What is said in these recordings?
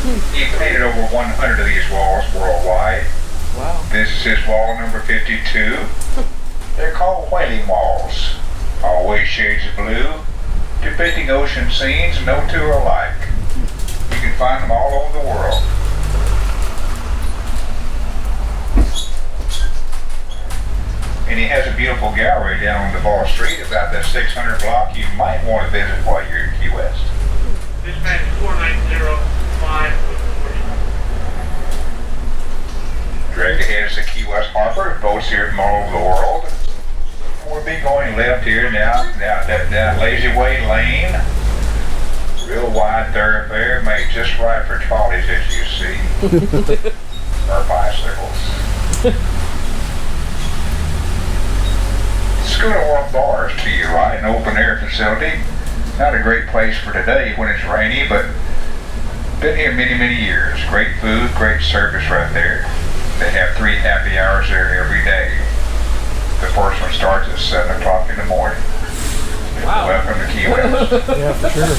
He painted over 100 of these walls worldwide. Wow. This is his wall number 52. They're called whaling walls. Always shades of blue, depicting ocean scenes, no two are alike. You can find them all over the world. And he has a beautiful gallery down on Duval Street, about that 600 block you might want to visit while you're in Key West. Dispatch 4905. Direct ahead is the Key West Harbor, boats here from all over the world. We'll be going left here now, down Lazy Way Lane. Real wide thoroughfare, made just right for trolleys as you see, or bicycles. Schooner Wharf Bar is to your right, an open air facility. Not a great place for today when it's rainy, but been here many, many years. Great food, great service right there. They have 3 happy hours there every day. The first one starts at 7 o'clock in the morning. Wow. Welcome to Key West. Yeah, for sure.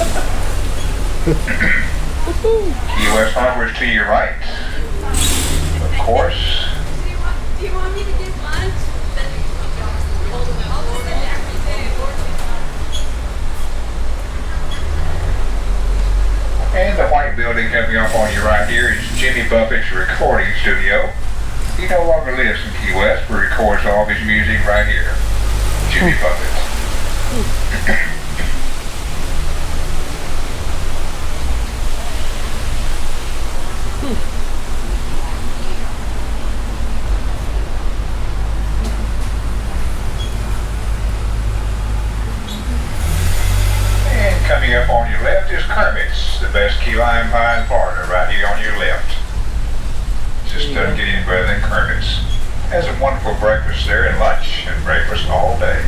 Key West Harbor is to your right. Of course. Do you want me to get lunch? And the white building coming up on you right here is Jimmy Buffett's recording studio. He no longer lives in Key West, but records all of his music right here. Jimmy Buffett. And coming up on your left is Kermit's, the best key lime pie in Florida, right here on your left. Just doesn't get any better than Kermit's. Has a wonderful breakfast there and lunch and breakfast all day.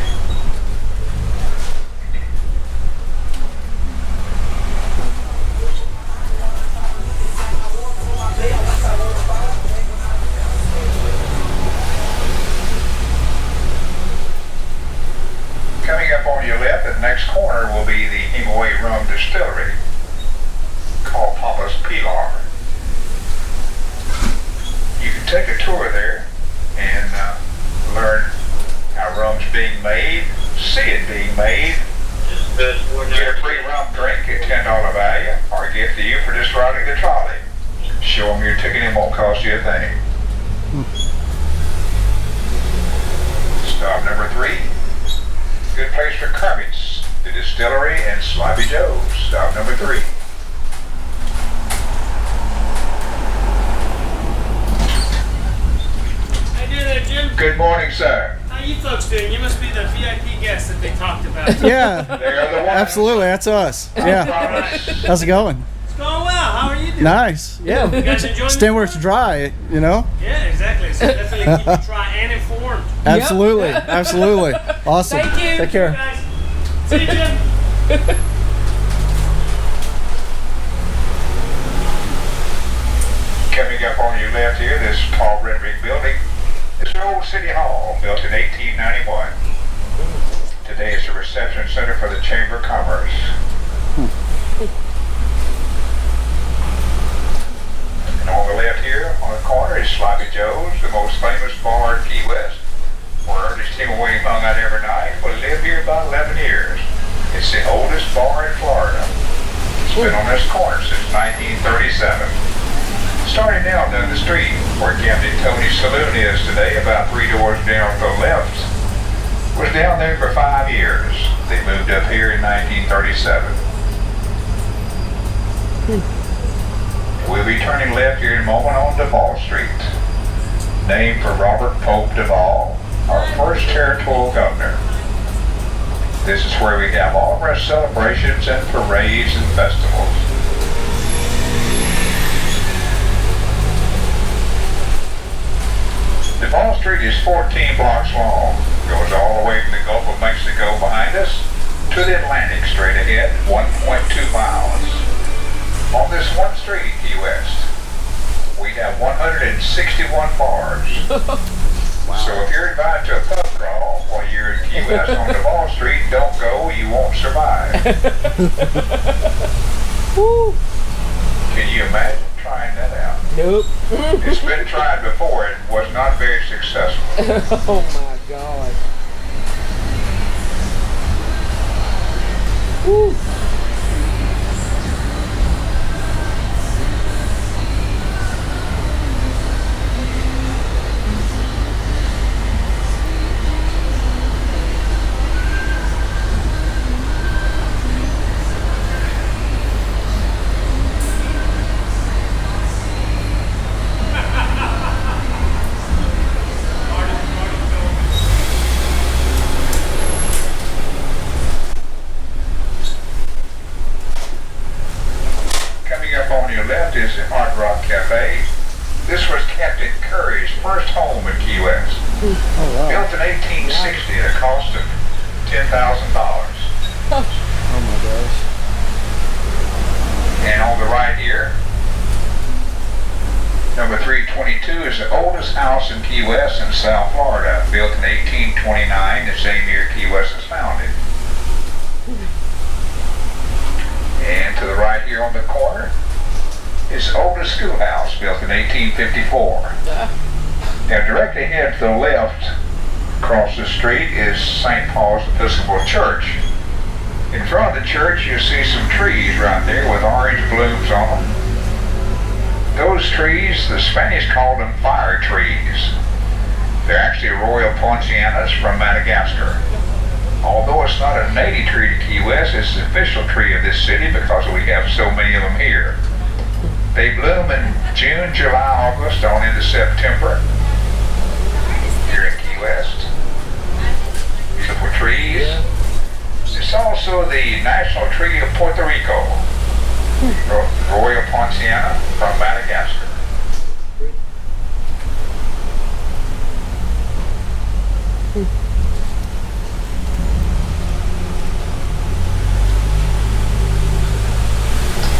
Coming up on your left, at the next corner will be the Hemingway Rum Distillery, called Papa's Pilar. You can take a tour there and learn how rum's being made, see it being made, get a free rum drink at $10 value, or a gift to you for just riding the trolley. Show them your ticket and it won't cost you a thing. Stop number 3. Good place for Kermit's, the distillery, and Sloppy Joe's. Stop number 3. How you doing there, Jim? Good morning, sir. How you folks doing? You must be the VIP guests that they talked about. Yeah, They're the ones. absolutely. That's us. Yeah. How's it going? It's going well. How are you doing? Nice. You Yeah. guys enjoying Stay where this it's one? dry, you know? Yeah, exactly. So definitely keep you dry and informed. Absolutely. Absolutely. Awesome. Thank you. Take care. Guys. See you, Jim. Coming up on your left here, this tall red brick building is the old City Hall, built in 1891. Today it's a reception center for the Chamber of Commerce. And on the left here, on the corner, is Sloppy Joe's, the most famous bar in Key West, where Ernest Hemingway hung out every night, but lived here about 11 years. It's the oldest bar in Florida. It's been on this corner since 1937. Starting down the street where Captain Tony's Saloon is today, about 3 doors down to the left, was down there for 5 years. They moved up here in 1937. We'll be turning left here in a moment on Duval Street, named for Robert Pope Duval, our first territorial governor. This is where we have all of our celebrations and parades and festivals. Duval Street is 14 blocks long, goes all the way from the Gulf of Mexico behind us to the Atlantic straight ahead, 1.2 miles. On this one street in Key West, we have 161 bars. Wow. So if you're invited to a pub crawl while you're in Key West on Duval Street, don't go, you won't survive. Woo. Can you imagine? trying that out. Nope. It's been tried before. It was not very successful. Oh my God. Woo. Coming up on your left is the Hard Rock Cafe. This was Captain Curry's first home in Key West. Oh wow. Built in 1860 at a cost of $10,000. Oh my gosh. And on the right here, number 322 is the oldest house in Key West in South Florida. Built in 1829, the same year Key West was founded. And to the right here on the corner is the oldest schoolhouse, built in 1854. Now directly ahead to the left, across the street, is St. Paul's Episcopal Church. In front of the church you'll see some trees right there with orange blooms on them. Those trees, the Spanish called them fire trees. They're actually royal poincianas from Madagascar. Although it's not a native tree to Key West, it's the official tree of this city because we have so many of them here. They bloom in June, July, August, on into September here in Key West. Beautiful trees. It's also the national tree of Puerto Rico, Royal Poinciana from Madagascar.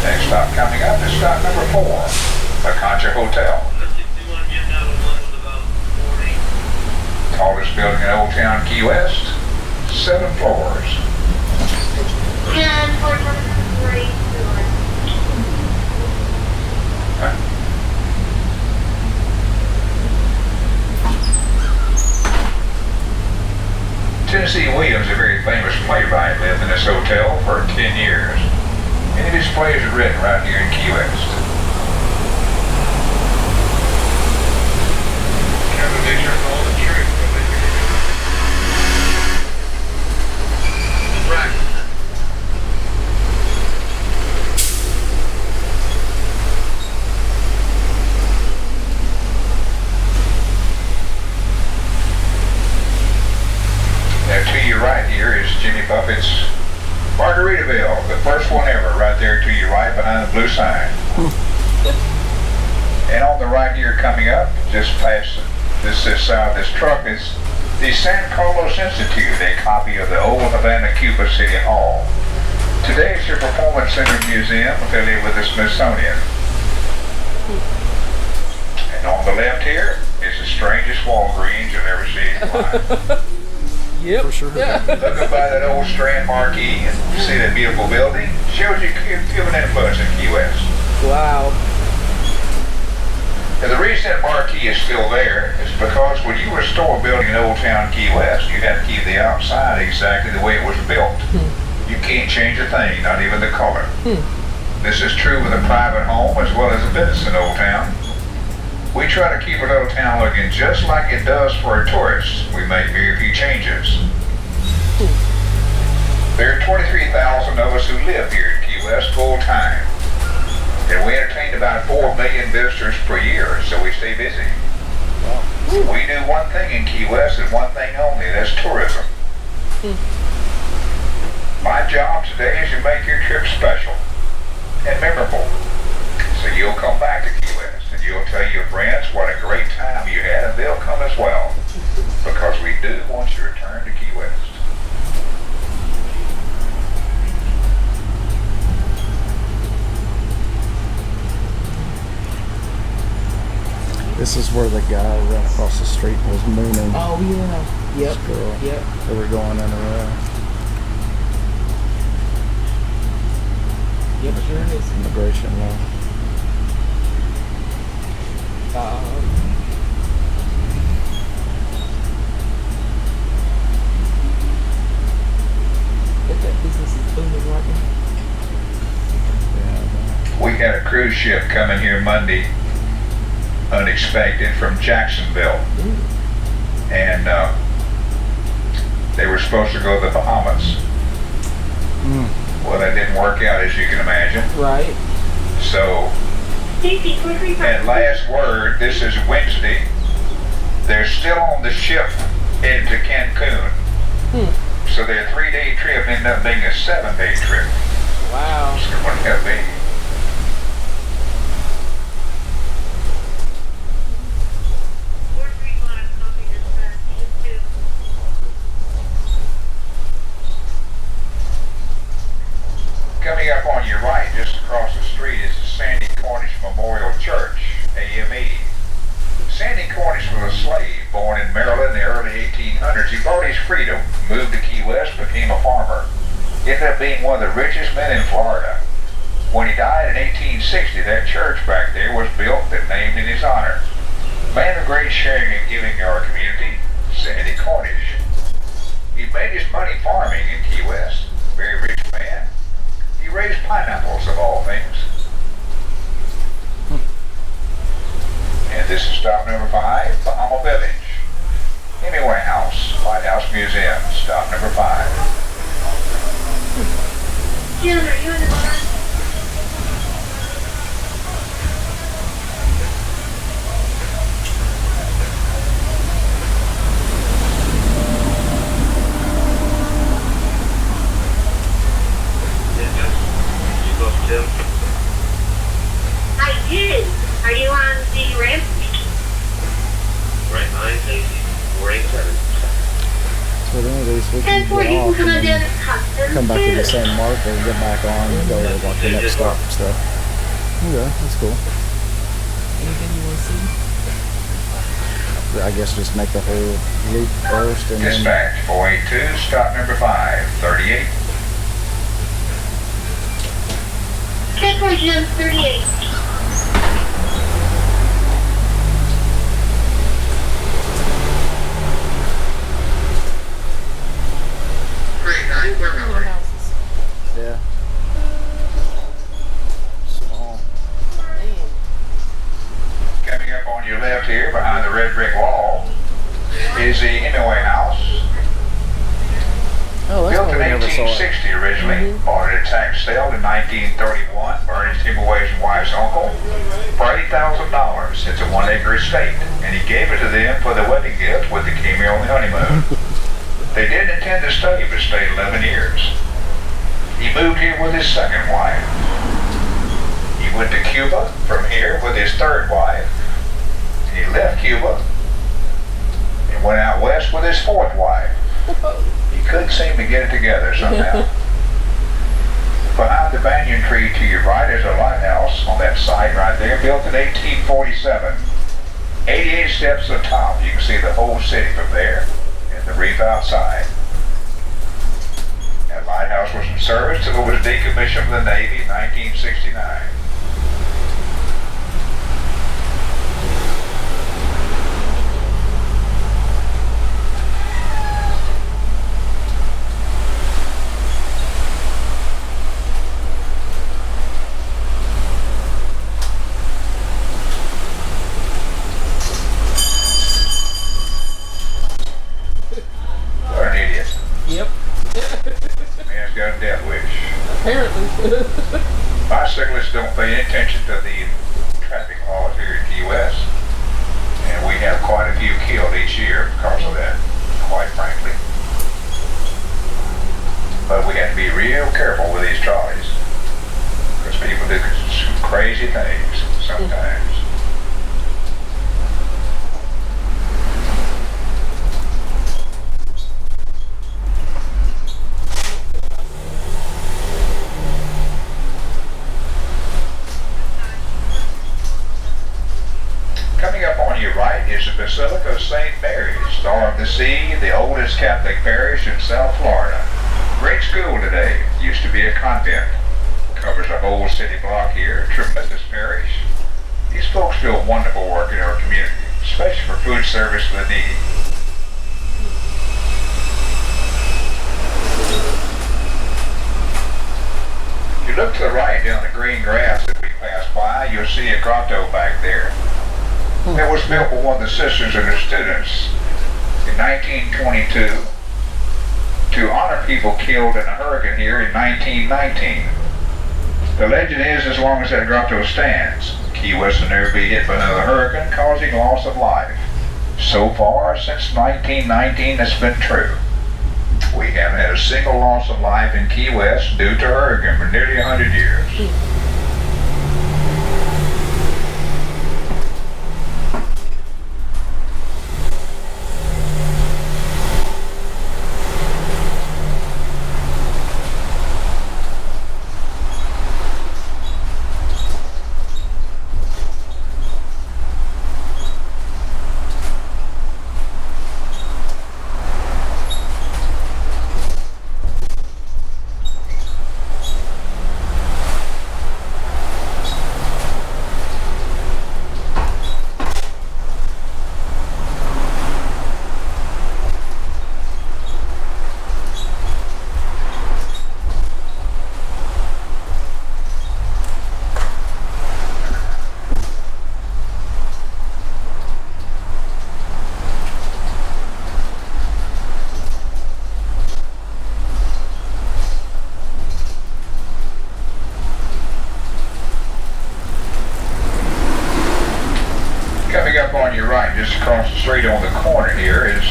Next stop coming up is stop number 4, La Concha Hotel. Tallest building in Old Town Key West, 7 floors. And for number 3, Tennessee Williams, a very famous playwright, lived in this hotel for 10 years. Many of his plays are written right here in Key West. Kind of a picture of all the trees. Right. Now to your right here is Jimmy Buffett's Margaritaville, the first one ever, right there to your right behind the blue sign. And on the right here coming up, just past this truck is the San Carlos Institute, a copy of the old Havana, Cuba City Hall. Today it's your Performance Center Museum affiliated with the Smithsonian. And on the left here is the strangest Walgreens you've ever seen in your life. Yep. For sure. Yeah. Look up by that old Strand marquee and you see that beautiful building. Shows you Cuban influence in Key West. Wow. And the reason that marquee is still there is because when you restore a building in Old Town Key West, you have to keep the outside exactly the way it was built. You can't change a thing, not even the color. This is true with a private home as well as a business in Old Town. We try to keep Old Town looking just like it does for tourists. We make very few changes. There are 23,000 of us who live here in Key West full time. And we entertain about 4 million visitors per year, so we stay busy. We do one thing in Key West and one thing only, that's tourism. My job today is to make your trip special and memorable. So you'll come back to Key West and you'll tell your friends what a great time you had, and they'll come as well. Because we do want you to return to Key West. This is where the guy ran across the street and was mooning Oh yeah. Yep. this girl. Yep. They were going in a row. Yep. Sure is. Immigration law. God. Bet that business is booming right now. Yeah, We had a cruise ship coming here Monday, unexpected, from Jacksonville. And they were supposed to go to the Bahamas. Well, that didn't work out, as you can imagine. Right. So, Stacy, quickly at last word, this is Wednesday, they're still on the ship headed to Cancun. So their 3-day trip ended up being a 7-day trip. Wow. It's going to be. Coming up on your right, just across the street, is the Sandy Cornish Memorial Church, AME. Sandy Cornish was a slave born in Maryland in the early 1800s. He bought his freedom, moved to Key West, became a farmer. Ended up being one of the richest men in Florida. When he died in 1860, that church back there was built and named in his honor. Man of great sharing and giving in our community, Sandy Cornish. He made his money farming in Key West. Very rich man. He raised pineapples of all things. And this is stop number 5, Bahama Village. Hemingway House, Lighthouse Museum, stop number 5. Jim, are you in the car? I did. Are you on the ramp? Right 9, Stacy. 487. so at the end of these, we can 1040, get you off can come and down then to customs. come back to the same marker, get back on, and go to like the next stop and stuff. Okay, that's cool. Anything you want to see? I guess just make the whole loop first and then. Dispatch 482, stop number 5, 38. 1040, Jim, 38. Little houses. Yeah. Small. Man. Coming up on your left here, behind the red brick wall, is the Hemingway House. Oh, that's Built why in we never saw it. 1860 originally, bought at a tax sale in 1931, Ernest Hemingway's wife's uncle, for $80,000. It's a 1-acre estate, and he gave it to them for the wedding gift when they came here on the honeymoon. They didn't intend to stay, but stayed 11 years. He moved here with his second wife. He went to Cuba from here with his third wife. He left Cuba and went out west with his fourth wife. He couldn't seem to get it together somehow. Behind the banyan tree to your right is a lighthouse on that site right there, built in 1847. 88 steps to the top. You can see the whole city from there and the reef outside. That lighthouse was in service till it was decommissioned from the Navy in 1969. What an idiot. Yep. Man's got a death wish. Apparently. Bicyclists don't pay any attention to the traffic laws here in Key West. And we have quite a few killed each year because of that, quite frankly. But we have to be real careful with these trolleys. Because people do some crazy things sometimes. Coming up on your right is the Basilica of St. Mary's, Star of the Sea, the oldest Catholic parish in South Florida. Great school today. Used to be a convent. Covers a whole city block here. Tremendous parish. These folks do a wonderful work in our especially for food service to the needy. If you look to the right down the green grass that we passed by, you'll see a grotto back there. That was built by one of the sisters and her students in 1922 to honor people killed in a hurricane here in 1919. The legend is, as long as that grotto stands, Key West will never be hit by another hurricane, causing loss of life. So far, since 1919, that's been true. We haven't had a single loss of life in Key West due to a hurricane for nearly 100 years. Coming up on your right, just across the street on the corner here, is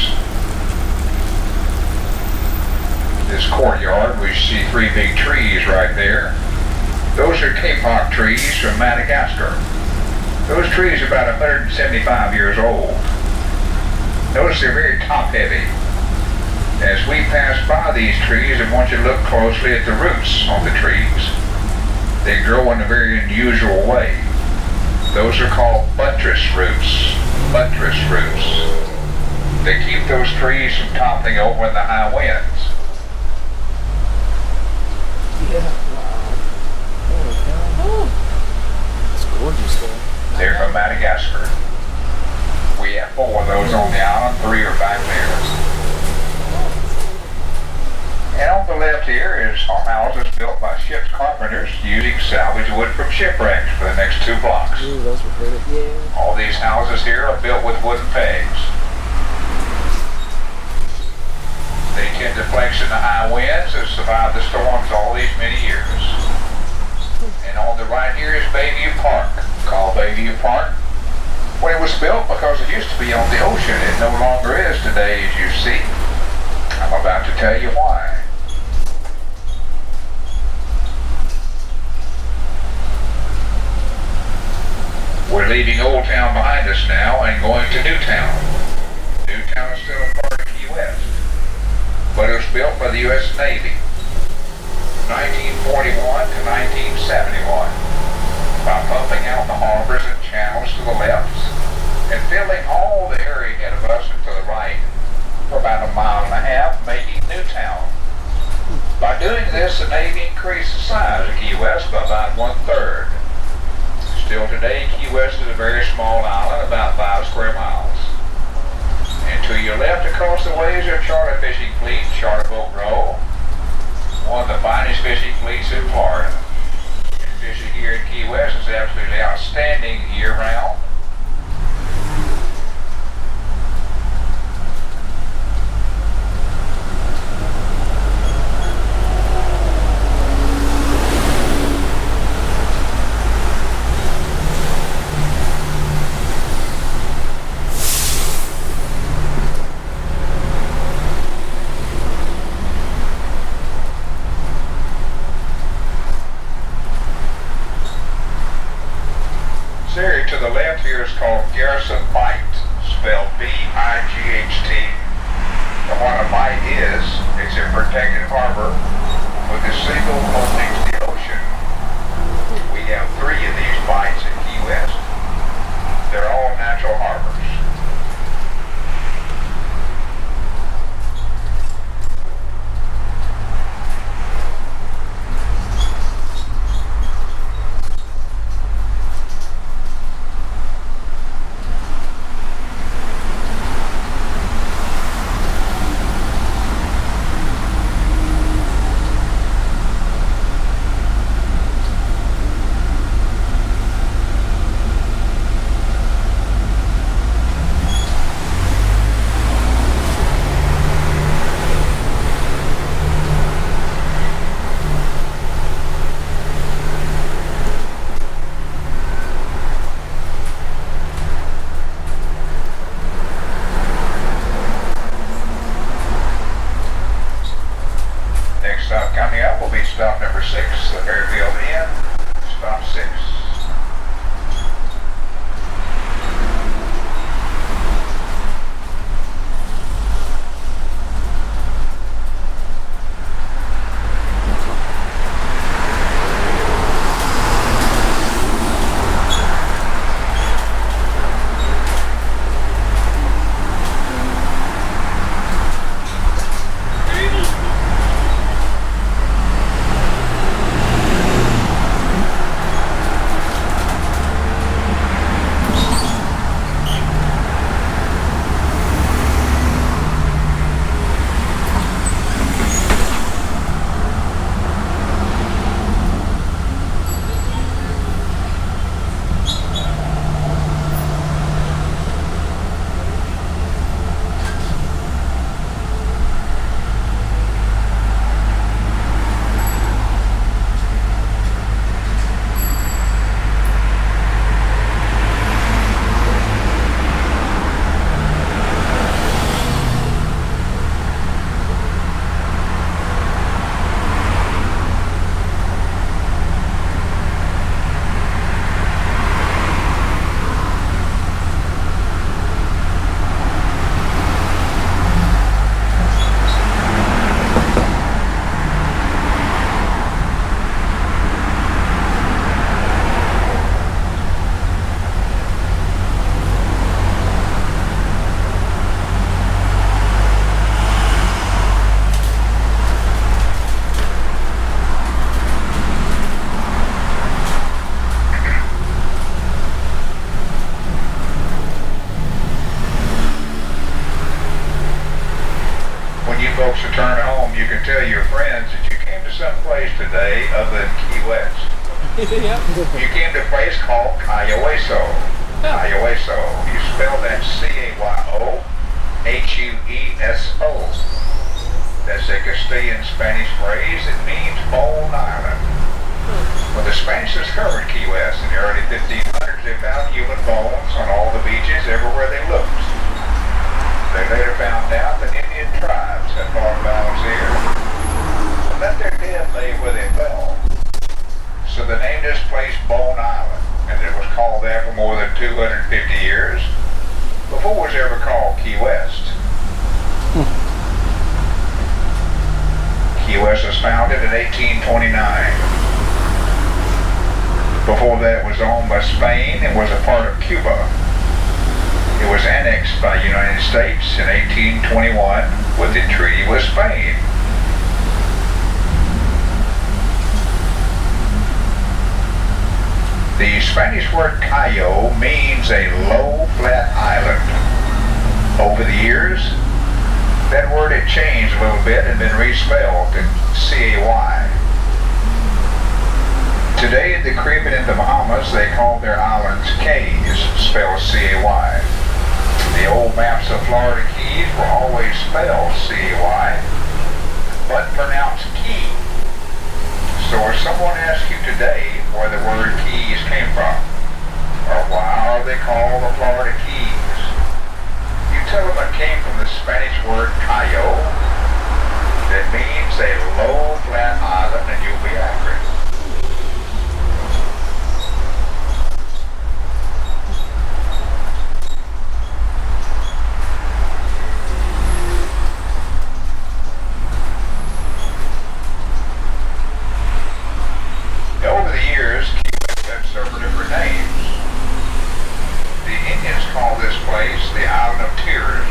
this courtyard. We see three big trees right there. Those are kapok trees from Madagascar. Those trees are about 175 years old. Notice they're very top-heavy. As we pass by these trees, I want you to look closely at the roots on the trees. They grow in a very unusual way. Those are called buttress roots. Buttress roots. They keep those trees from toppling over in the high winds. Yeah. Wow. Holy cow. It's gorgeous though. They're from Madagascar. We have 4 of those on the island, 3 are back there. And on the left here is our houses built by ship's carpenters using salvage wood from shipwrecks for the next 2 blocks. Ooh, those were pretty. Yeah. All these houses here are built with wooden pegs. They tend to flex in the high winds and survive the storms all these many years. And on the right here is Bayview Park, called Bayview Park. When it was built, because it used to be on the ocean, it no longer is today, as you see. I'm about to tell you why. We're leaving Old Town behind us now and going to Newtown. Newtown is still a part of Key West, but it was built by the U.S. Navy, 1941 to 1971, by pumping out the harbors and channels to the left and filling all the area ahead of us and to the right for about 1.5 miles, making Newtown. By doing this, the Navy increased the size of Key West by about 1/3. Still today, Key West is a very small island, about 5 square miles. And to your left across the way is our charter fishing fleet, Charter Boat Row, one of the finest fishing fleets in Florida. And fishing here in Key West is absolutely outstanding year-round. To the left here is called Garrison Bight, spelled B-I-G-H-T. And what a bight is, it's a protected harbor with a single opening to the ocean. We have 3 of these bights in Key West. They're all natural harbors. tell your friends that you came to some place today other than Key West. Yep. You came to a place called Cayoeso. Cayoeso. You spell that Cayohueso. That's a Castilian Spanish phrase. It means Bone Island. When the Spanish discovered Key West in the early 1500s, they found human bones on all the beaches everywhere they looked. They later found out that Indian tribes had brought bones here and let their dead lay where they fell. So they named this place Bone Island, and it was called that for more than 250 years before it was ever called Key West. Key West was founded in 1829. Before that, it was owned by Spain and was a part of Cuba. It was annexed by the United States in 1821 with the treaty with Spain. The Spanish word Cayo means a low, flat island. Over the years, that word had changed a little bit and been respelled to C-A-Y. Today in the Caribbean and the Bahamas, they call their islands Cays, spelled C-A-Y. The old maps of Florida Keys were always spelled C-A-Y, but pronounced Key. So if someone asks you today where the word Keys came from, or why are they called the Florida Keys, you tell them it came from the Spanish word Cayo, that means a low, flat island, and you'll be accurate. Over the years, Key West had several different names. The Indians call this place the Island of Tears.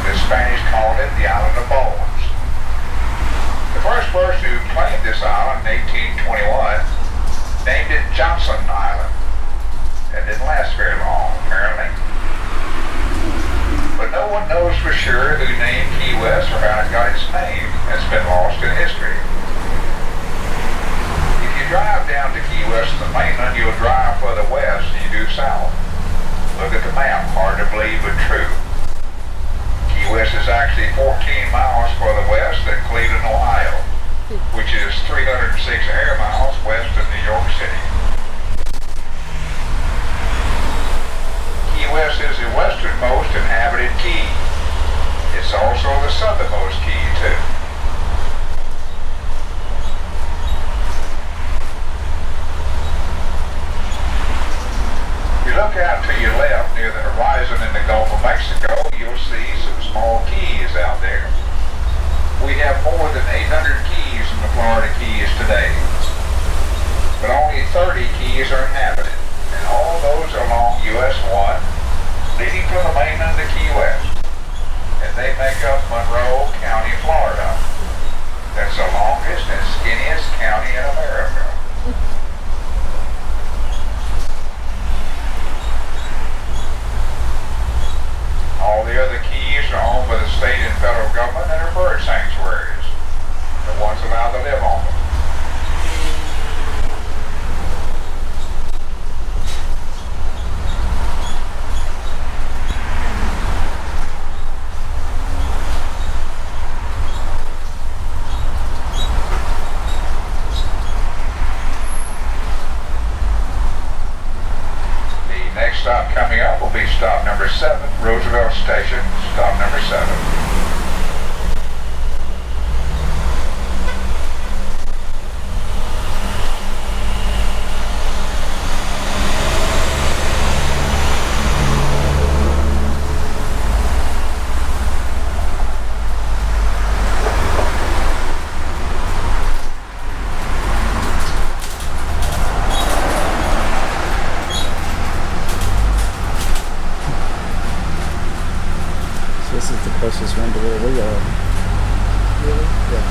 The Spanish called it the Island of Bones. The first person who claimed this island in 1821 named it Johnson Island. It didn't last very long, apparently. But no one knows for sure who named Key West or how it got its name. It's been lost in history. If you drive down to Key West on the mainland, you'll drive further west than you do south. Look at the map, hard to believe but true. Key West is actually 14 miles further west than Cleveland, Ohio, which is 306 air miles west of New York City. Key West is the westernmost inhabited key. It's also the southernmost key, too. If you look out to your left near the horizon in the Gulf of Mexico, you'll see some small keys out there. We have more than 800 keys in the Florida Keys today, but only 30 keys are inhabited, and all those are along US 1, leading from the mainland to Key West, and they make up Monroe County, Florida. That's the longest and skinniest county in America. All the other keys are owned by the state and federal government and are bird sanctuaries. The ones allowed to live on them. Next stop coming up will be stop number 7, Roosevelt Station, stop number 7. This is the closest one to where we are. Really? Yeah.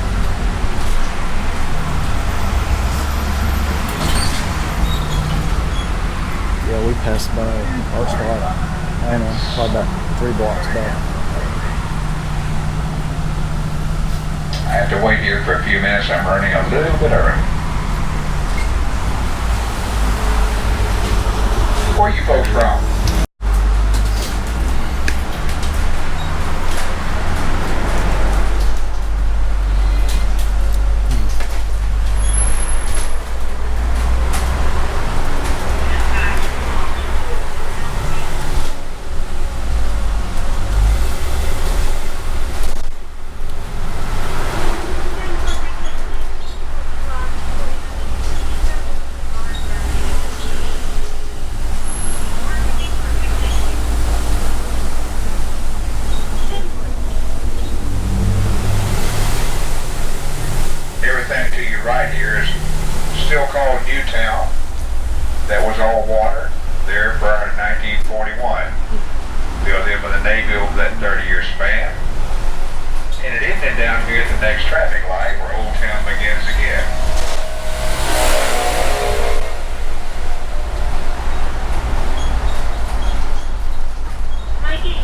Yeah, we passed by our spot. I know, probably about 3 blocks back. I have to wait here for a few minutes. I'm running a little bit early. Where are you folks from? Everything to your right here is still called Newtown. That was all water there prior to 1941. Built in by the Navy over that 30-year span. And it ended down here at the next traffic light where Old Town begins again. Mikey,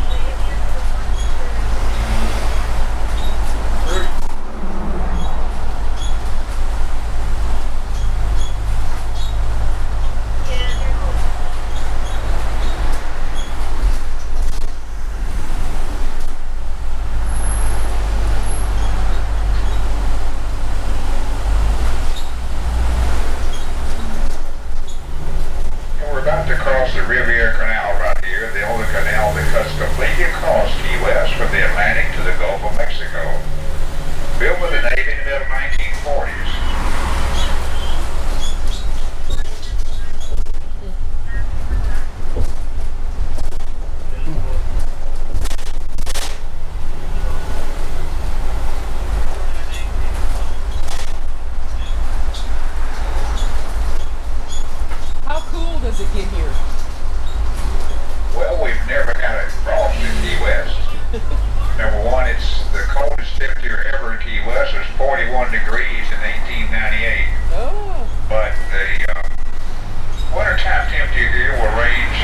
About to cross the Riviera Canal right here, the only canal that cuts completely across Key West from the Atlantic to the Gulf of Mexico. Built by the Navy in the middle 1940s. How cool does it get here? Well, we've never had a frost in Key West. Number one, it's the coldest temperature ever in Key West. It was 41 degrees in 1898. Oh. But the wintertime temperature here will range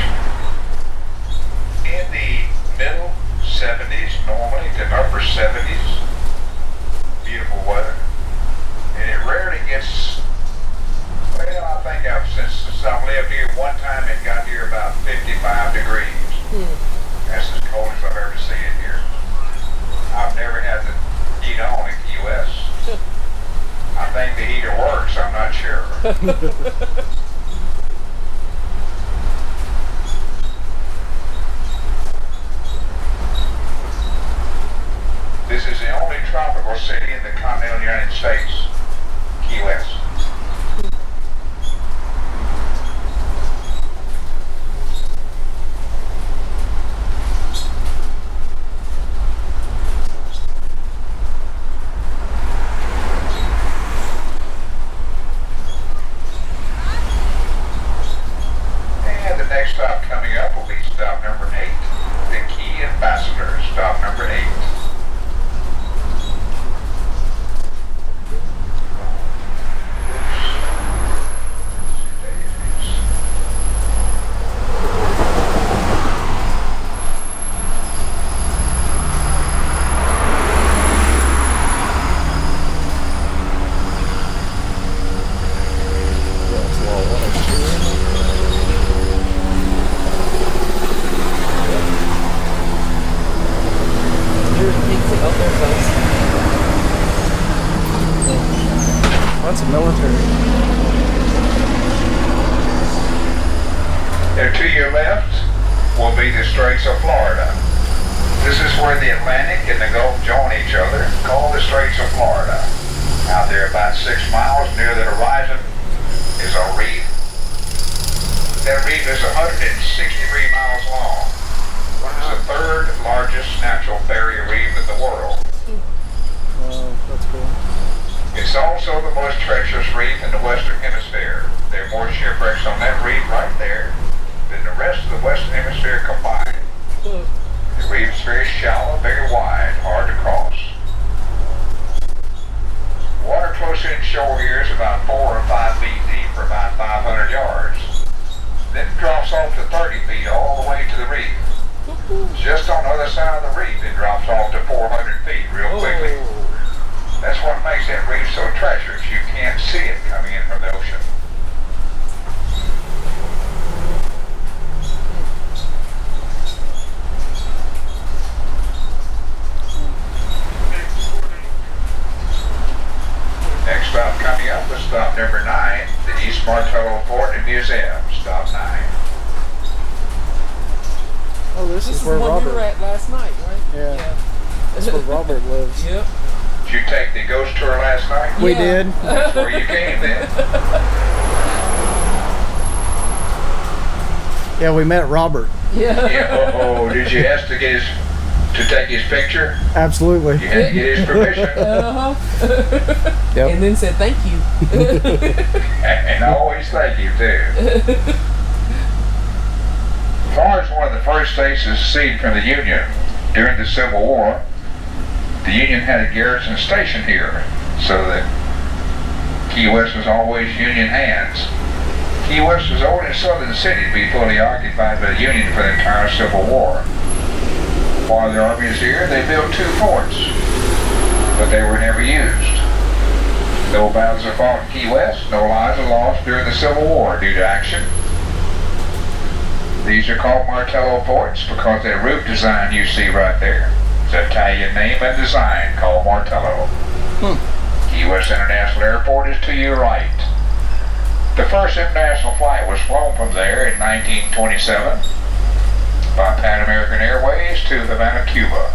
in the middle 70s normally to upper 70s. Beautiful weather. And it rarely gets, well, I think since I've lived here, one time it got here about 55 degrees. That's as cold as I've ever seen it here. I've never had the heat on in Key West. I think the heater works, I'm not sure. This is the only tropical city in the continental United States, Key West. And the next stop coming up will be stop number 8, the Key Ambassador, stop number 8. That's a lot of water. Here's the pink thing out there, folks. That's a military. And to your left will be the Straits of Florida. This is where the Atlantic and the Gulf join each other, called the Straits of Florida. Out there about 6 miles near the horizon is a reef. That reef is 163 miles long. It is the 3rd largest natural barrier reef in the world. Wow, that's cool. It's also the most treacherous reef in the Western Hemisphere. There are more shipwrecks on that reef right there than the rest of the Western Hemisphere combined. The reef is very shallow, very wide, hard to cross. Water close inshore here is about 4 or 5 feet deep for about 500 yards. Then it drops off to 30 feet all the way to the reef. Just on the other side of the reef, it drops off to 400 feet real quickly. That's what makes that reef so treacherous. You can't see it coming in from the ocean. Next stop coming up is stop number 9, the East Martello Fort and Museum. Stop 9. Oh, this This is is where the one we were Robert. at last night, right? Yeah. That's where Robert lives. Yep. Did you take the ghost tour last night? We Yeah. did. That's where you came then. Yeah, we met Robert. Yeah. Yeah, oh, did you ask to take his picture? Absolutely. You had to get his permission. Uh-huh. Yep. And then said thank you. And I always thank you too. Florida's one of the first states to secede from the Union. During the Civil War, the Union had a garrison station here, so that Key West was always Union hands. Key West was the only southern city to be fully occupied by the Union for the entire Civil War. While the Army was here, they built 2 forts, but they were never used. No battles were fought in Key West, no lives were lost during the Civil War due to action. These are called Martello forts because that roof design you see right there. It's an Italian name and design called Martello. Key West International Airport is to your right. The first international flight was flown from there in 1927 by Pan American Airways to Havana, Cuba.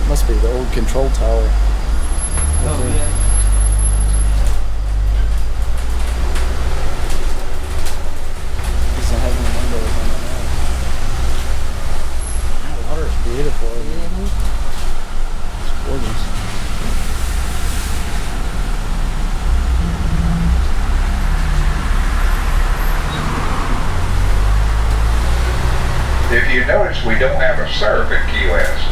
Must be the old control tower. Oh, yeah. Doesn't have any windows on it now. That water is beautiful. Isn't it? It's gorgeous. If you notice, we don't have a surf in Key West.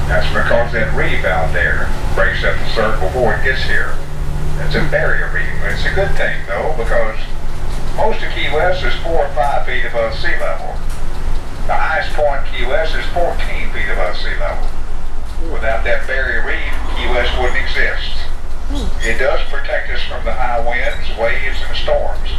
That's because that reef out there breaks up the surf before it gets here. It's a barrier reef. It's a good thing, though, because most of Key West is 4 or 5 feet above sea level. The highest point in Key West is 14 feet above sea level. Without that barrier reef, Key West wouldn't exist. It does protect us from the high winds, waves, and storms.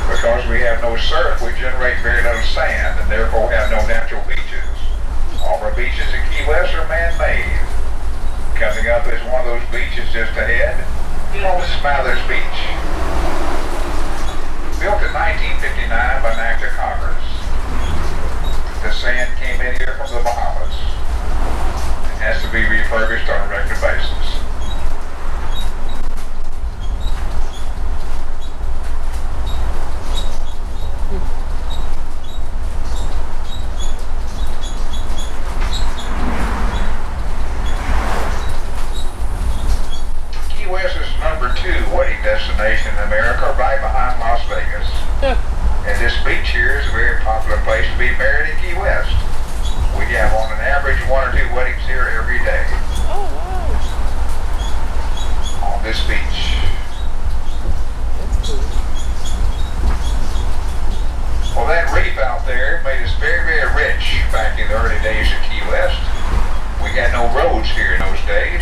Because we have no surf, we generate very little sand and therefore have no natural beaches. All our beaches in Key West are man-made. Coming up is one of those beaches just ahead, called Smathers Beach. Built in 1959 by an act of Congress. The sand came in here from the Bahamas. It has to be refurbished on a regular basis. Key West is number 2 wedding destination in America, right behind Las Vegas. And this beach here is a very popular place to be married in Key West. We have on an average 1 or 2 weddings here every day Oh, wow. on this beach. That's cool. Well, that reef out there made us very, very rich back in the early days of Key West. We had no roads here in those days.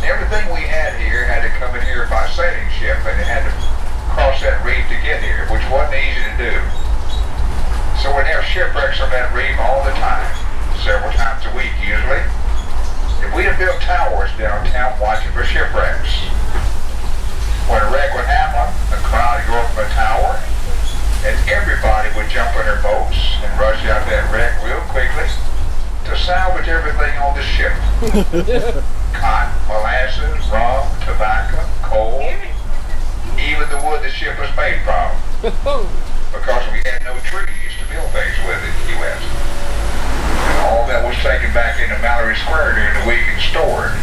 Everything we had here had to come in here by sailing ship, and it had to cross that reef to get here, which wasn't easy to do. So we'd have shipwrecks on that reef all the time, several times a week usually. And we'd have built towers downtown watching for shipwrecks. When a wreck would happen, the crowd would go up from the tower, and everybody would jump in their boats and rush out that wreck real quickly to salvage everything on the ship. Cotton, molasses, rum, tobacco, coal, even the wood the ship was made from, because we had no trees to build things with in Key West. And all that was taken back into Mallory Square during the week and stored.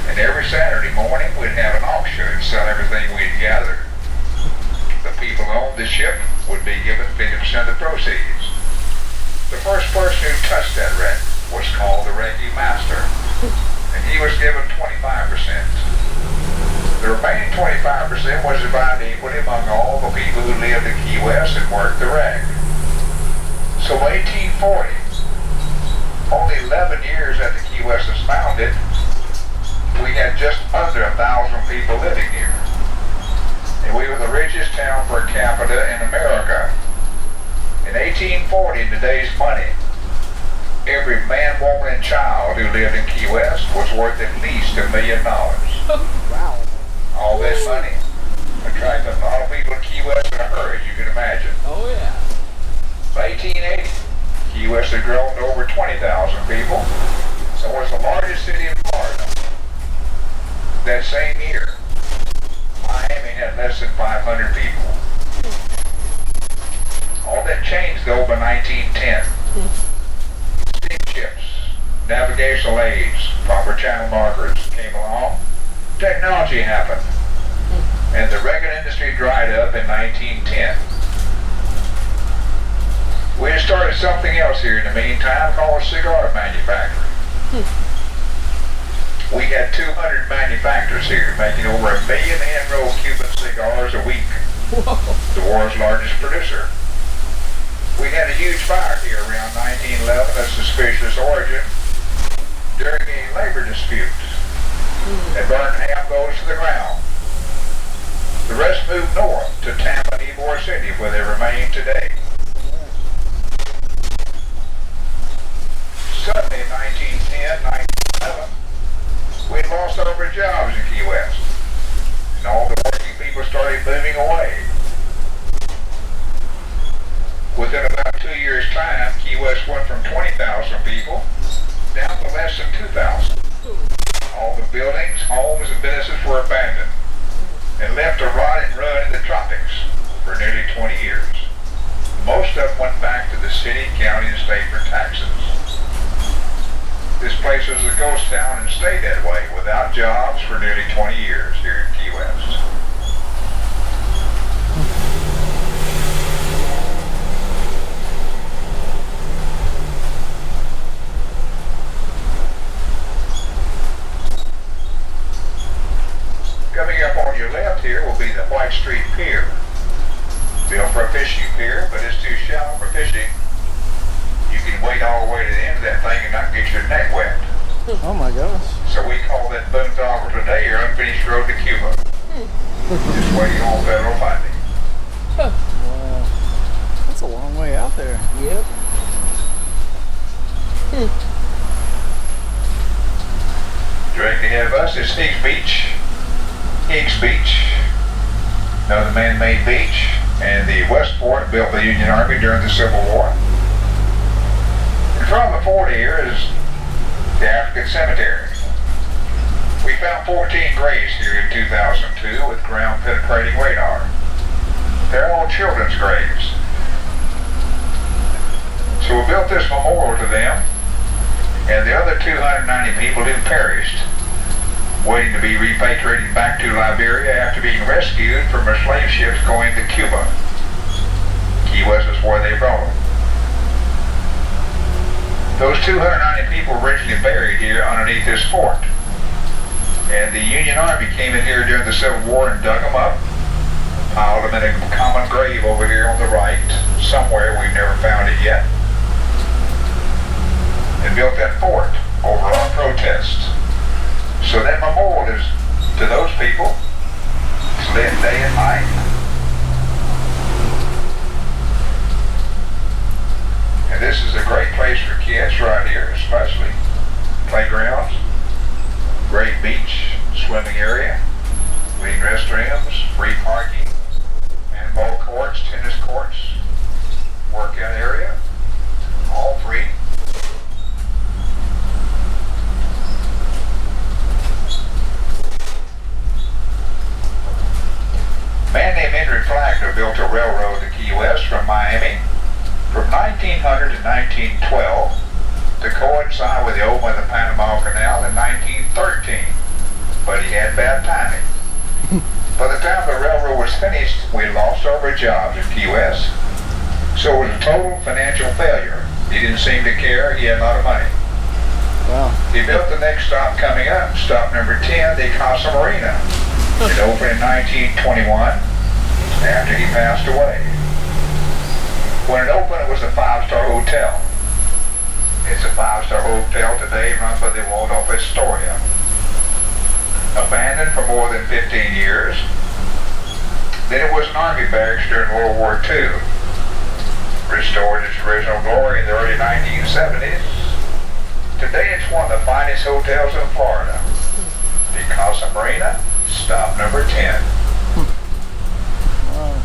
And every Saturday morning we'd have an auction and sell everything we'd gathered. The people on the ship would be given 50% of the proceeds. The first person who touched that wreck was called the Recce Master, and he was given 25%. The remaining 25% was divided equally among all the people who lived in Key West and worked the wreck. So 1840, only 11 years after Key West was founded, we had just under 1,000 people living here. And we were the richest town per capita in America. In 1840, in today's money, every man, woman, and child who lived in Key West was worth at least $1 million. Wow. All that money attracted a lot of people in Key West in a hurry, as you can imagine. Oh yeah. By 1880, Key West had grown to over 20,000 people and was the largest city in Florida. That same year, Miami had less than 500 people. All that changed though by 1910. Steamships, navigational aids, proper channel markers came along. Technology happened, and the record industry dried up in 1910. We had started something else here in the meantime called cigar manufacturing. We had 200 manufacturers here making over 1 million hand-rolled Cuban cigars a week. The world's largest producer. We had a huge fire here around 1911 of suspicious origin during a labor dispute that burned half those to the ground. The rest moved north to Tampa and Ybor City, where they remain today. Suddenly in 1910, 1911, we had lost all of our jobs in Key West, and all the working people started moving away. Within about 2 years' time, Key West went from 20,000 people down to less than 2,000. All the buildings, homes, and businesses were abandoned and left to rot and run in the tropics for nearly 20 years. Most of them went back to the city, county, and state for taxes. This place was a ghost town and stayed that way without jobs for nearly 20 years here in Key West. Coming up on your left here will be the White Street Pier. Built for a fishing pier, but it's too shallow for fishing. You can wade all the way to the end of that thing and not get your neck wet. Oh my gosh. So we call that boondoggle today your unfinished road to Cuba. Just waiting on federal funding. Wow. That's a long way out there. Yep. Directly ahead of us is Higgs Beach. Another man-made beach, and the Westport built by the Union Army during the Civil War. In front of the fort here is the African Cemetery. We found 14 graves here in 2002 with ground-penetrating radar. They're all children's graves. So we built this memorial to them and the other 290 people who perished, waiting to be repatriated back to Liberia after being rescued from their slave ships going to Cuba. Key West is where they brought them. Those 290 people were originally buried here underneath this fort. And the Union Army came in here during the Civil War and dug them up, piled them in a common grave over here on the right, somewhere, we've never found it yet, and built that fort over on protest. So that memorial is to those people. It's lit day and night. And this is a great place for kids right here, especially. Playgrounds, great beach, swimming area, clean restrooms, free parking, handball courts, tennis courts, workout area, all free. A man named Henry Flagler built a railroad to Key West from Miami from 1900 to 1912 to coincide with the opening of the Panama Canal in 1913, but he had bad timing. By the time the railroad was finished, we lost all our jobs in Key West, so it was a total financial failure. He didn't seem to care, he had a lot of money. He built the next stop coming up, stop number 10, the Casa Marina. It opened in 1921 after he passed away. When it opened, it was a 5-star hotel. It's a 5-star hotel today run by the Waldorf Astoria. Abandoned for more than 15 years. Then it was an army barracks during World War II. Restored its original glory in the early 1970s. Today it's one of the finest hotels in Florida. The Casa Marina, stop number 10. Wow.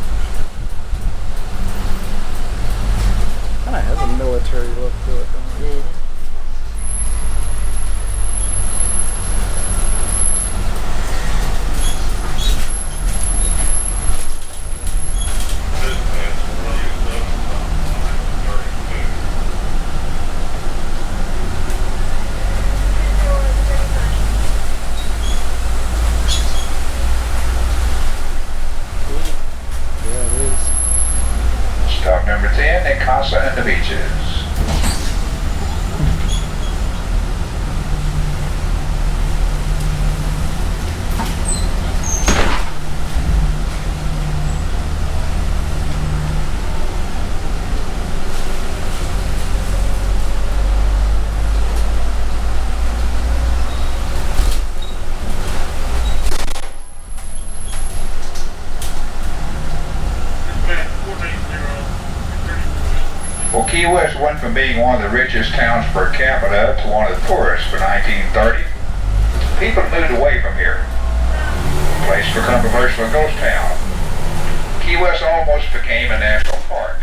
Kind of has a military look to it, don't it? Stop number 10, the Casa and the Beaches. Well, Key West went from being one of the richest towns per capita to one of the poorest for 1930. People moved away from here. The place became a virtual ghost town. Key West almost became a national park.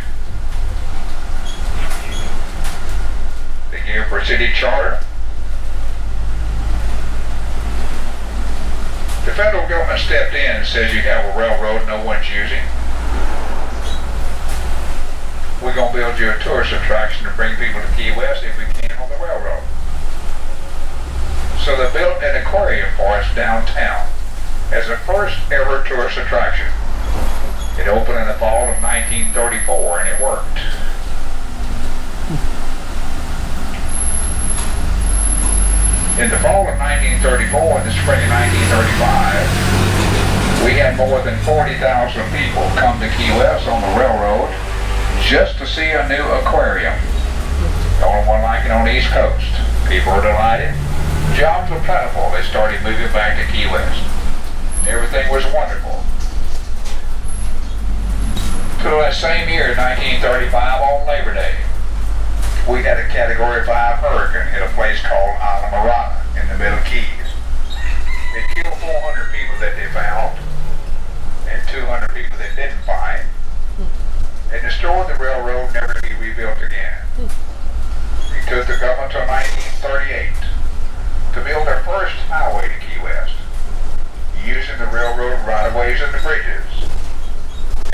They gave her a city charter. The federal government stepped in and says you have a railroad no one's using. We're going to build you a tourist attraction to bring people to Key West if we can on the railroad. So they built an aquarium for us downtown as the first ever tourist attraction. It opened in the fall of 1934 and it worked. In the fall of 1934 and the spring of 1935, we had more than 40,000 people come to Key West on the railroad just to see a new aquarium. The only one like it on the East Coast. People were delighted. Jobs were plentiful. They started moving back to Key West. Everything was wonderful. Till that same year, 1935, on Labor Day, we had a Category 5 hurricane hit a place called Isla in the Middle Keys. It killed 400 people that they found and 200 people they didn't find. It destroyed the railroad, never to be rebuilt again. It took the government until 1938 to build their first highway to Key West, using the railroad right-of-ways and the bridges.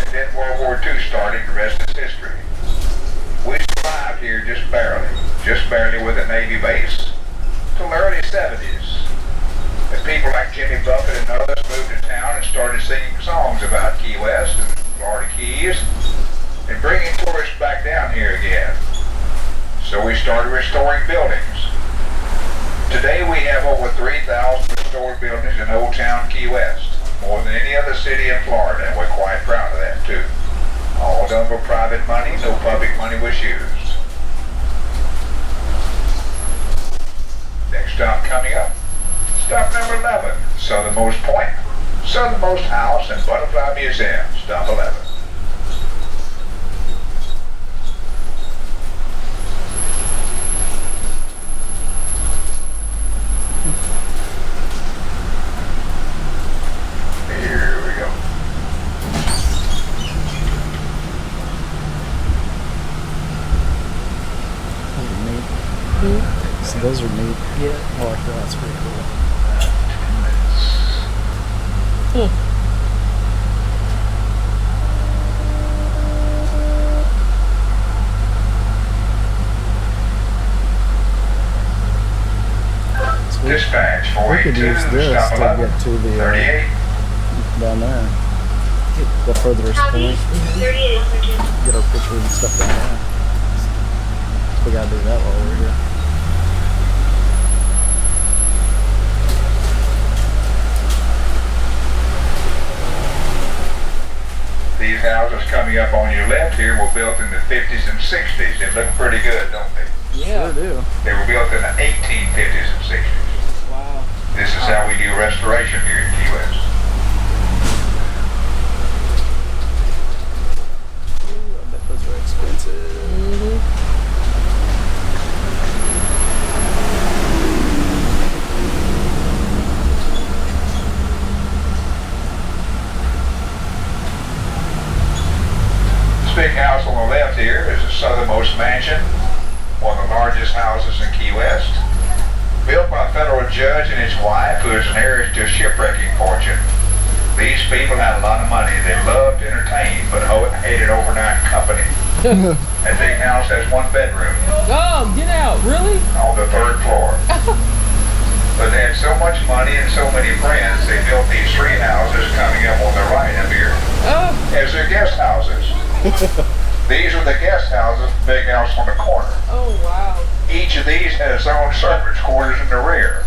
And then World War II started, the rest is history. We survived here just barely with a Navy base, till the early 70s. And people like Jimmy Buffett and others moved to town and started singing songs about Key West and Florida Keys, and bringing tourists back down here again. So we started restoring buildings. Today we have over 3,000 restored buildings in Old Town Key West, more than any other city in Florida, and we're quite proud of that too. All done with private money, no public money was used. Next stop coming up, stop number 11, Southernmost Point, Southernmost House and Butterfly Museum, stop 11. So those are neat. Yeah. I like that. That's pretty cool. Dispatch We could 482, use this stop to 11, get to the 38. down there. The furthest Copy. point. 38, Sergeant. Get our picture and stuff down there. We gotta do that while we're here. These houses coming up on your left here were built in the 50s and 60s. They look pretty good, don't they? Yeah. Sure do. They were built in the 1850s and 60s. Wow. This is how we do restoration here in Key West. Ooh, I bet those are expensive. This big house on the left here is the southernmost mansion, one of the largest houses in Key West. Built by a federal judge and his wife who is inherited a shipwrecking fortune. These people had a lot of money. They loved to entertain, but hated overnight company. That big house has one bedroom Oh, get out! Really? on the 3rd floor. But they had so much money and so many friends, they built these 3 houses coming up on the right up here Oh. as their guest houses. These are the guest houses, the big house on the corner. Oh, wow. Each of these has its own servants' quarters in the rear.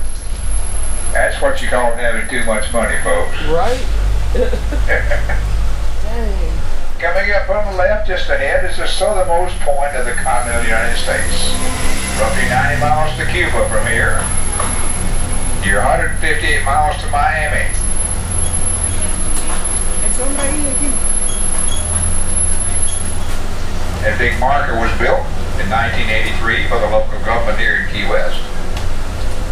That's what you call having too much money, folks. Right? Dang. Coming up on the left just ahead is the southernmost point of the continental United States. Roughly 90 miles to Cuba from here. You're 158 miles to Miami. That big marker was built in 1983 by the local government here in Key West.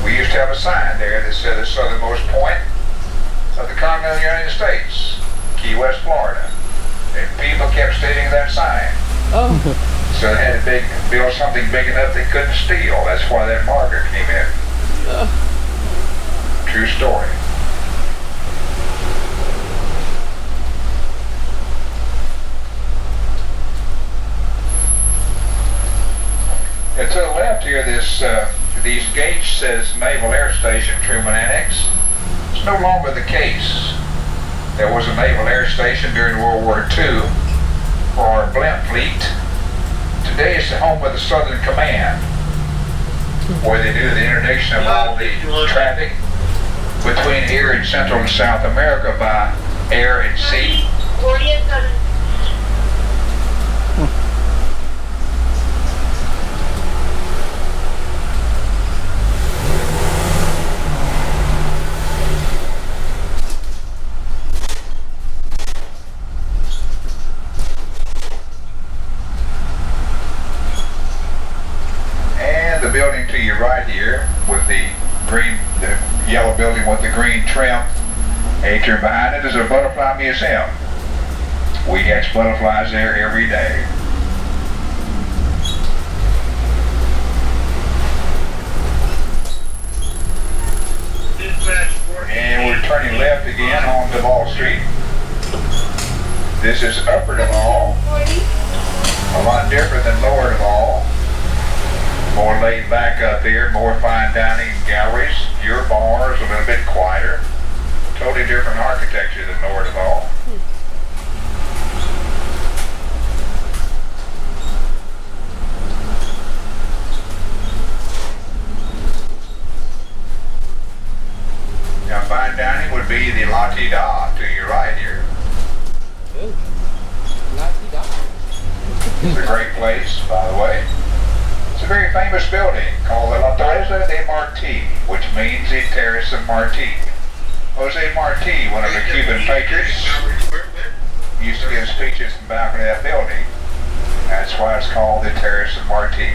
We used to have a sign there that said the southernmost point of the continental United States, Key West, Florida. And people kept stating that sign. Oh. So they had to build something big enough they couldn't steal. That's why that marker came in. True story. And to the left here, these gates says Naval Air Station, Truman Annex. It's no longer the case. There was a Naval Air Station during World War II for our blimp fleet. Today it's the home of the Southern Command, where they do the interdiction of all the traffic between here and Central and South America by air and sea. 47. And the building to your right here with the yellow building with the green trim. Atrium behind it is a butterfly museum. We catch butterflies there every day. And we're turning left again on Duval Street. This is Upper Duval, a lot different than Lower Duval. More laid back up here, more fine dining galleries, fewer bars, a little bit quieter. Totally different architecture than Lower Duval. Now fine dining would be the La Ti Da to your right here. Ooh. La-ti-da. It's a great place, by the way. It's a very famous building called the La Teresa de Marti, which means the Terrace of Marti. Jose Marti, one of the Cuban patriots, used to give speeches in the balcony of that building. That's why it's called the Terrace of Marti.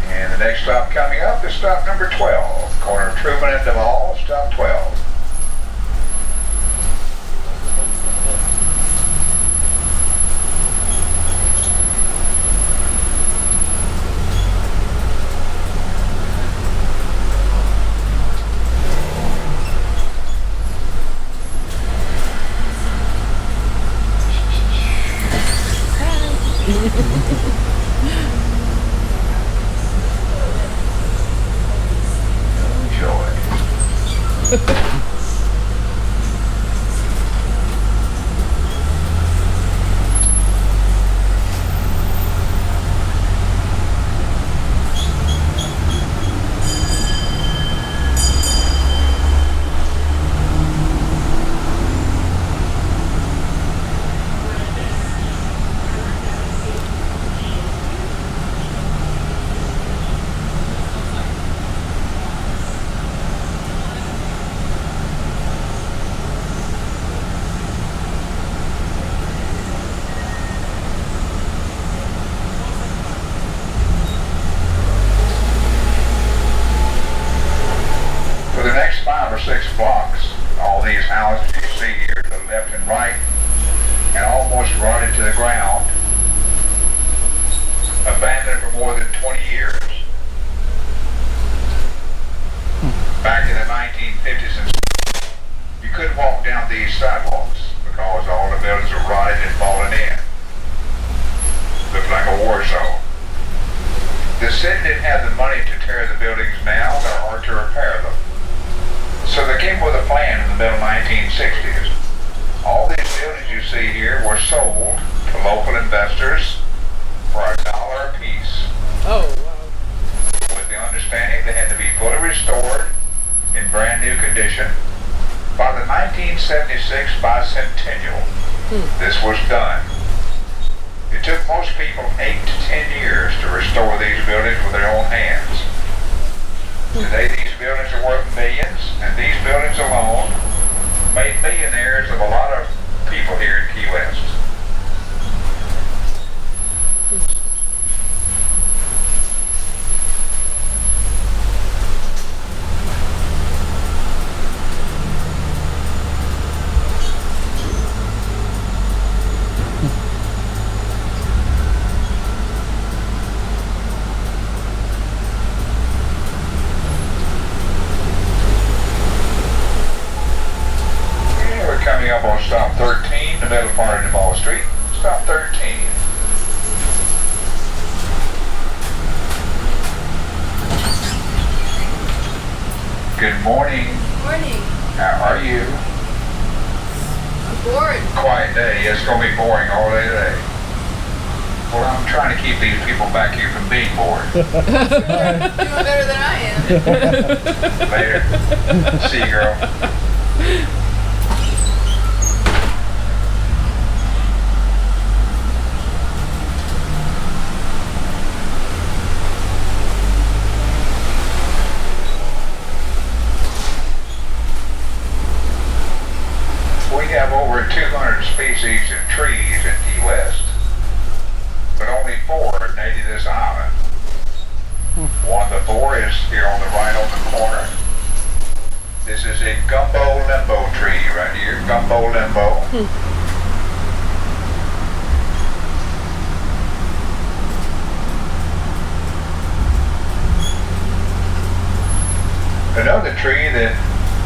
And the next stop coming up is stop number 12, corner of Truman and Duval, stop 12. have the money to tear the buildings down or to repair them. So they came with a plan in the middle 1960s. All these buildings you see here were sold to local investors for $1 a piece, Oh, wow. with the understanding they had to be fully restored in brand new condition by the 1976 bicentennial. This was done. It took most people 8 to 10 years to restore these buildings with their own hands. Today these buildings are worth millions, and these buildings alone made millionaires of a lot of people here in Key West. Coming up on stop 13, the middle part of Duval Street. Stop 13. Good morning. Morning. How are you? I'm bored. Quiet day. It's going to be boring all day today. Well, I'm trying to keep these people back here from being bored. Doing better than I am. Later. See you, girl. We have over 200 species of trees in Key West, but only 4 are native to this island. One of the 4 is here on the right on the corner. This is a gumbo limbo tree right here, gumbo limbo. Another tree that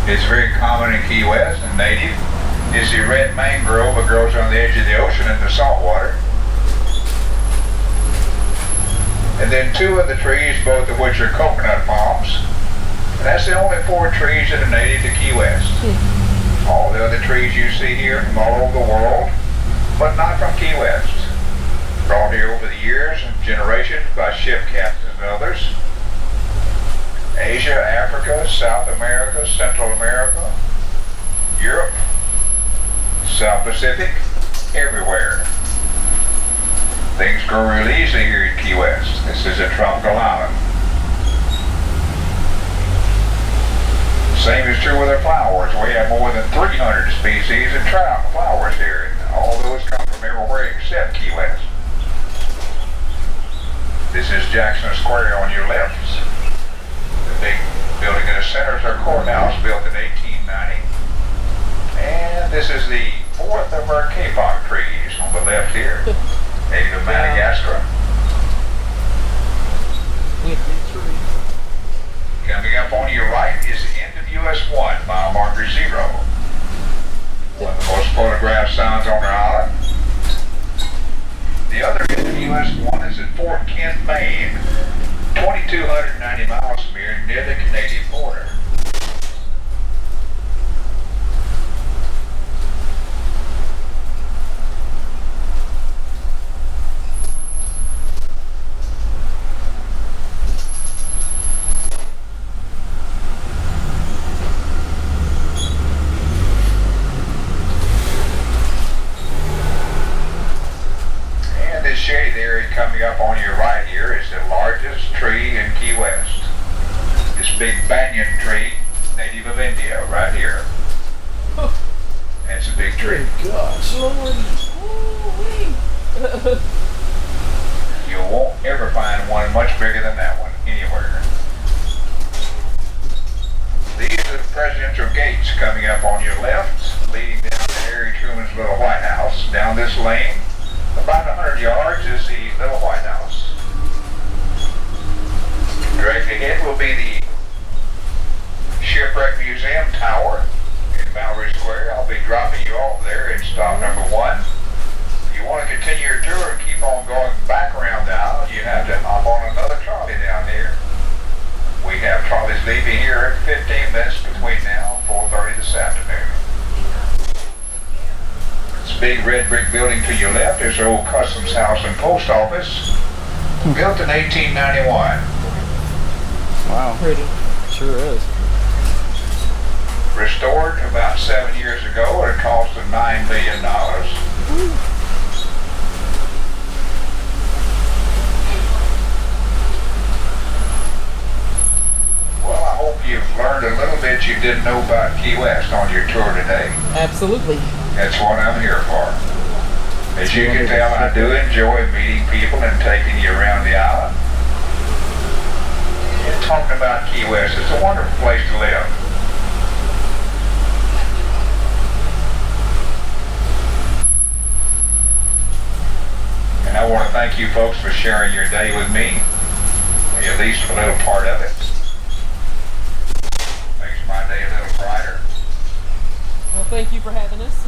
is very common in Key West and native is the red mangrove that grows on the edge of the ocean in the salt water. And then 2 of the trees, both of which are coconut palms. And that's the only 4 trees that are native to Key West. All the other trees you see here from all over the world, but not from Key West. Brought here over the years and generations by ship captains and others. Asia, Africa, South America, Central America, Europe, South Pacific, everywhere. Things grow real easy here in Key West. This is a tropical island. Same is true with our flowers. We have more than 300 species of flowers here. And all those come from everywhere except Key West. This is Jackson Square on your left. The big building in the center is our courthouse, built in 1890. And this is the 4th of our kapok trees on the left here, native of Madagascar. Coming up on your right is the end of US 1, mile marker 0. One of the most photographed signs on our island. The other end of US 1 is at Fort Kent, Maine, 2,290 miles from here, near the Canadian border. This shaded area coming up on your right here is the largest tree in Key West. This big banyan tree, native of India, right here. That's a big tree. Gosh. You won't ever find one much bigger than that one anywhere. These are the presidential gates coming up on your left, leading down to Harry Truman's little White House. Down this lane, about 100 yards is the little White House. Directly ahead will be the Shipwreck Museum Tower in Mallory Square. I'll be dropping you off there in stop number 1. If you want to continue your tour and keep on going back around the aisle, you have to hop on another trolley down here. brick building to your left is the old customs house and post office, built in 1891. Wow. Pretty. Sure is. Restored about 7 years ago at a cost of $9 million. Well, I hope you've learned a little bit you didn't know about Key West on your tour today. Absolutely. That's what I'm here for. As you can tell, I do enjoy meeting people and taking you around the island. And talking about Key West, it's a wonderful place to live. And I want to thank you folks for sharing your day with me, at least a little part of it. Makes my day a little brighter. Well, thank you for having us.